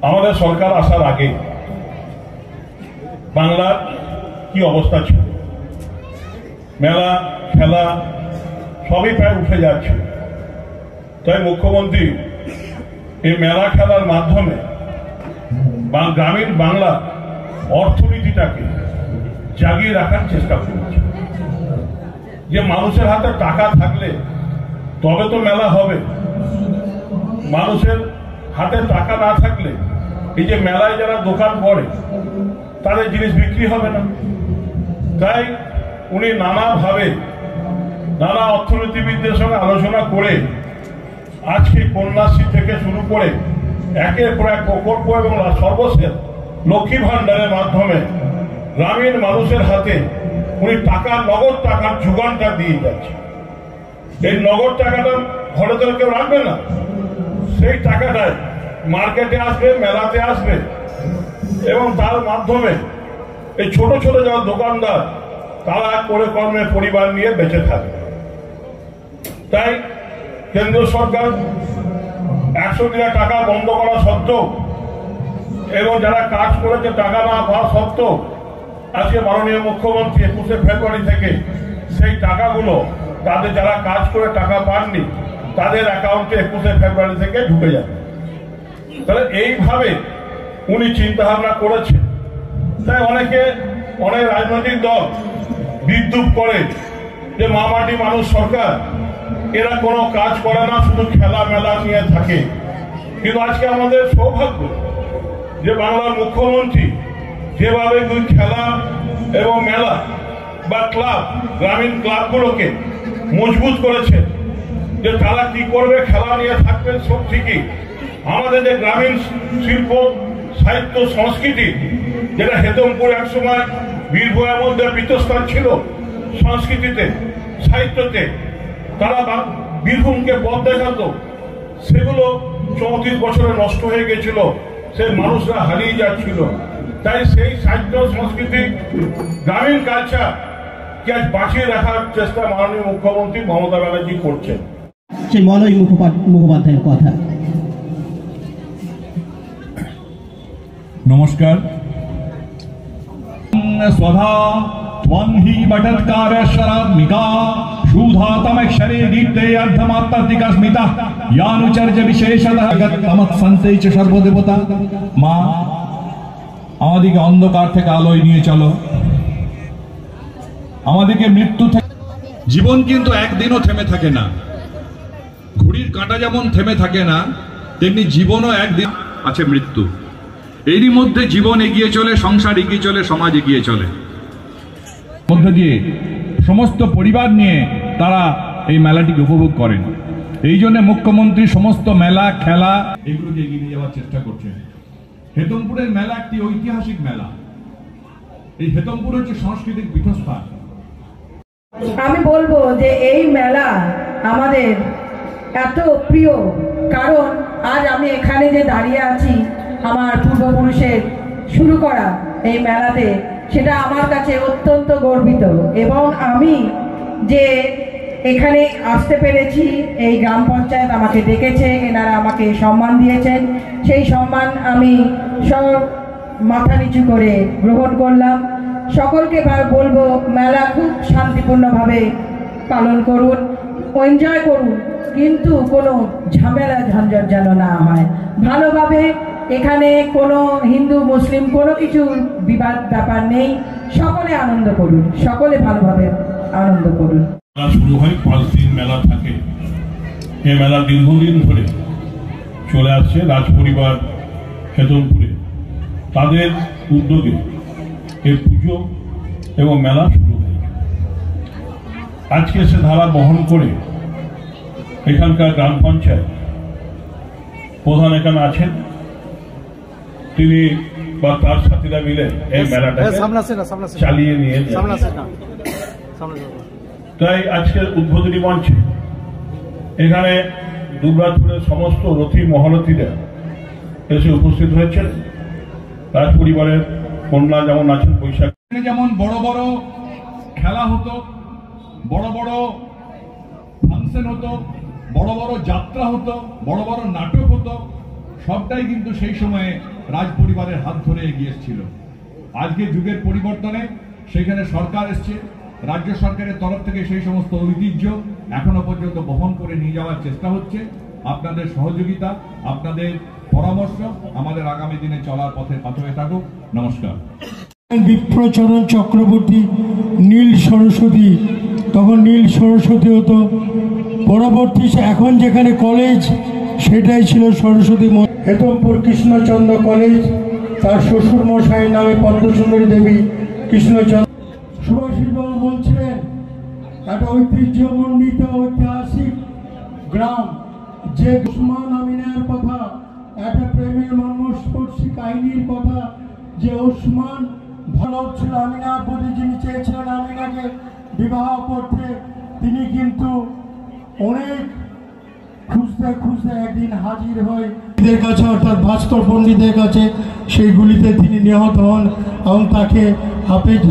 আমাদের সরকার আসার আগে বাংলার কি অবস্থা ছিল, মেলা খেলা সবই প্রায় উঠে যাচ্ছে। তাই মুখ্যমন্ত্রী এই মেলা খেলার মাধ্যমে গ্রামীণ বাংলা অর্থনীতিটাকে জাগিয়ে রাখার চেষ্টা করছে। যে মানুষের হাতে টাকা থাকলে তবে তো মেলা হবে, মানুষের হাতে টাকা না থাকলে এই যে মেলায় যারা দোকান করে তাদের জিনিস বিক্রি হবে না। তাই উনি নানাভাবে নানা অর্থনীতিবিদদের সঙ্গে আলোচনা করে আজকে কন্যাশ্রী থেকে শুরু করে একের পর এক প্রকল্প এবং সর্বশেষ লক্ষ্মী ভান্ডারের মাধ্যমে গ্রামীণ মানুষের হাতে উনি নগদ টাকার যোগানটা দিয়ে যাচ্ছে। এই নগদ টাকাটা ঘরে তো কেউ রাখবে না, সেই টাকাটাই মার্কেটে আসবে, মেলাতে আসবে এবং তার মাধ্যমে এই ছোট ছোট যারা দোকানদার তারা করে কর্মে পরিবার নিয়ে বেঁচে থাকে। তাই কেন্দ্রীয় সরকার 100 দিনের টাকা বন্ধ করা সত্ত্বেও এবং যারা কাজ করেছে টাকা না পাওয়া সত্ত্বেও আজকে মাননীয় মুখ্যমন্ত্রী 21শে ফেব্রুয়ারি থেকে সেই টাকাগুলো তাদের যারা কাজ করে টাকা পাননি তাদের অ্যাকাউন্টে 21শে ফেব্রুয়ারি থেকে ঢুকে যাবে। তাহলে এইভাবে উনি চিন্তা ভাবনা করেছেন। তাই অনেক রাজনৈতিক দল বিদ্রুপ করে যে মামাটি মানুষ সরকার, এরা কোনো কাজ করে না, শুধু খেলা মেলা নিয়ে থাকে। কিন্তু আজকে আমাদের সৌভাগ্য যে বাংলার মুখ্যমন্ত্রী যেভাবে খেলা এবং মেলা বা ক্লাব, গ্রামীণ ক্লাবগুলোকে মজবুত করেছে যে তারা কি করবে, খেলা নিয়ে থাকবে সব ঠিকই। আমাদের যে গ্রামীণ শিল্প সাহিত্য সংস্কৃতি, যেটা হেতমপুর একসময় বীরভূমের মধ্যে পীঠস্থান ছিল সংস্কৃতিতে সাহিত্যতে, তারা বীরভূমকে পথ দেখাতো, সেগুলো 34 বছরে নষ্ট হয়ে গেছিল, সেই মানুষরা হারিয়ে যাচ্ছিল। তাই সেই সাহিত্য সংস্কৃতি গ্রামীণ কালচার কে আজ বাঁচিয়ে রাখার চেষ্টা মাননীয় মুখ্যমন্ত্রী মমতা ব্যানার্জি করছেন। সেই মলয় মুখোপাধ্যায়ের কথা। নমস্কার। स्वधा त्वं हि बटत्कारशरात्मिका शूधातमक्षरे दीप्ते अर्धमात्रिकस्मिता यानुचर्य विशेषतः तमत्सन्ते च सर्वदेवता। মা, আমাদেরকে অন্ধকার থেকে আলোয় নিয়ে চলো, আমাদেরকে মৃত্যু থেকে। জীবন কিন্তু একদিনও থেমে থাকে না, ঘড়ির কাঁটা যেমন থেমে থাকে না তেমনি জীবনও একদিন আছে মৃত্যু। এরই মধ্যে জীবন এগিয়ে চলে, সংসার এগিয়ে চলে, সমাজ এগিয়ে চলে। মধ্যে দিয়ে সমস্ত পরিবার নিয়ে তারা এই মেলাটিকে উপভোগ করেন। এই জন্য মুখ্যমন্ত্রী সমস্ত মেলা খেলা এগুলোকে এগিয়ে নিয়ে যাওয়ার চেষ্টা করছেন। হেতমপুরের মেলা একটি ঐতিহাসিক মেলা। এই হেতমপুর হচ্ছে সাংস্কৃতিক পীঠস্থান। আমি বলবো যে এই মেলা আমাদের এত প্রিয়, কারণ আজ আমি এখানে যে দাঁড়িয়ে আছি আমার পূর্বপুরুষের শুরু করা এই মেলাতে, সেটা আমার কাছে অত্যন্ত গর্বিত। এবং আমি যে এখানে আসতে পেরেছি, এই গ্রাম পঞ্চায়েত আমাকে ডেকেছে, এনারা আমাকে সম্মান দিয়েছেন, সেই সম্মান আমি সব মাথা নিচু করে গ্রহণ করলাম। সকলকে বলবো মেলা খুব শান্তিপূর্ণভাবে পালন করুন, এনজয় করুন, কিন্তু কোনো ঝামেলা ঝঞ্ঝট যেন না হয়। ভালোভাবে, এখানে কোনো হিন্দু মুসলিম কোনো কিছু বিবাদ ব্যাপার নেই, সকলে আনন্দ করুন, সকলে ভালোভাবে আনন্দ করুন। শুরু হয় 5 দিন মেলা থাকে। এই মেলা দীর্ঘদিন ধরে চলে আসছে রাজপরিবার হেতমপুরে, তাদের উদ্যোগে এই পুজো এবং মেলা শুরু হয়েছে। আজকে সে ধারা বহন করে এখানকার গ্রাম পঞ্চায়েত প্রধান এখানে আছেন, তিনি বা তার সাথীরা মিলে এই মেলাটা চালিয়ে নিয়ে তাই আজকের উদ্বোধনী মঞ্চে এখানে দুবরাজপুরের সমস্ত রথী মহারথীরা এসে উপস্থিত হয়েছেন। রাজ পরিবারের কন্যা যেমন আছেন, বৈশাখ যেমন বড় বড় খেলা হতো, বড় বড় ফাংশন হতো, বড় বড় যাত্রা হতো, বড় বড় নাটক হতো, সবটাই কিন্তু সেই সময়ে রাজ পরিবারের হাত ধরে এগিয়ে এসেছিল। আজকে যুগের পরিবর্তনে সেখানে সরকার এসছে, রাজ্য সরকারের তরফ থেকে সেই সমস্ত ঐতিহ্য এখনো পর্যন্ত বহন করে নিয়ে যাওয়ার চেষ্টা হচ্ছে। আপনাদের সহযোগিতা, আপনাদের পরামর্শ আমাদের আগামী দিনে চলার পথে হয়ে থাকুক। নমস্কার। বিপ্রচরণ চক্রবর্তী নীল সরস্বতী, তখন নীল সরস্বতী হতো, পরবর্তী এখন যেখানে কলেজ সেটাই ছিল সরস্বতী। হেতমপুর কৃষ্ণচন্দ্র কলেজ, তার শ্বশুর মশাইয়ের নামে পদ্মসুন্দরী দেবী কৃষ্ণচন্দ্র। সুভাষবাবু বলছিলেন একটা ঐতিহ্যমণ্ডিত ঐতিহাসিক গ্রাম, যে ওসমান আমিনার কথা, একটা প্রেমের মর্মস্পর্শী কাহিনীর কথা, যে ওসমান ভালো ছিল আমিনার প্রতি, যিনি চেয়েছিলেন আমিনাকে বিবাহ করতে, তিনি কিন্তু অনেক খুঁজতে খুঁজতে একদিন হাজির হয় এদের কাছে, অর্থাৎ ভাস্কর পণ্ডিতের কাছে। সেইগুলিতে তিনি নিহত হন এবং তাকে হাফেজ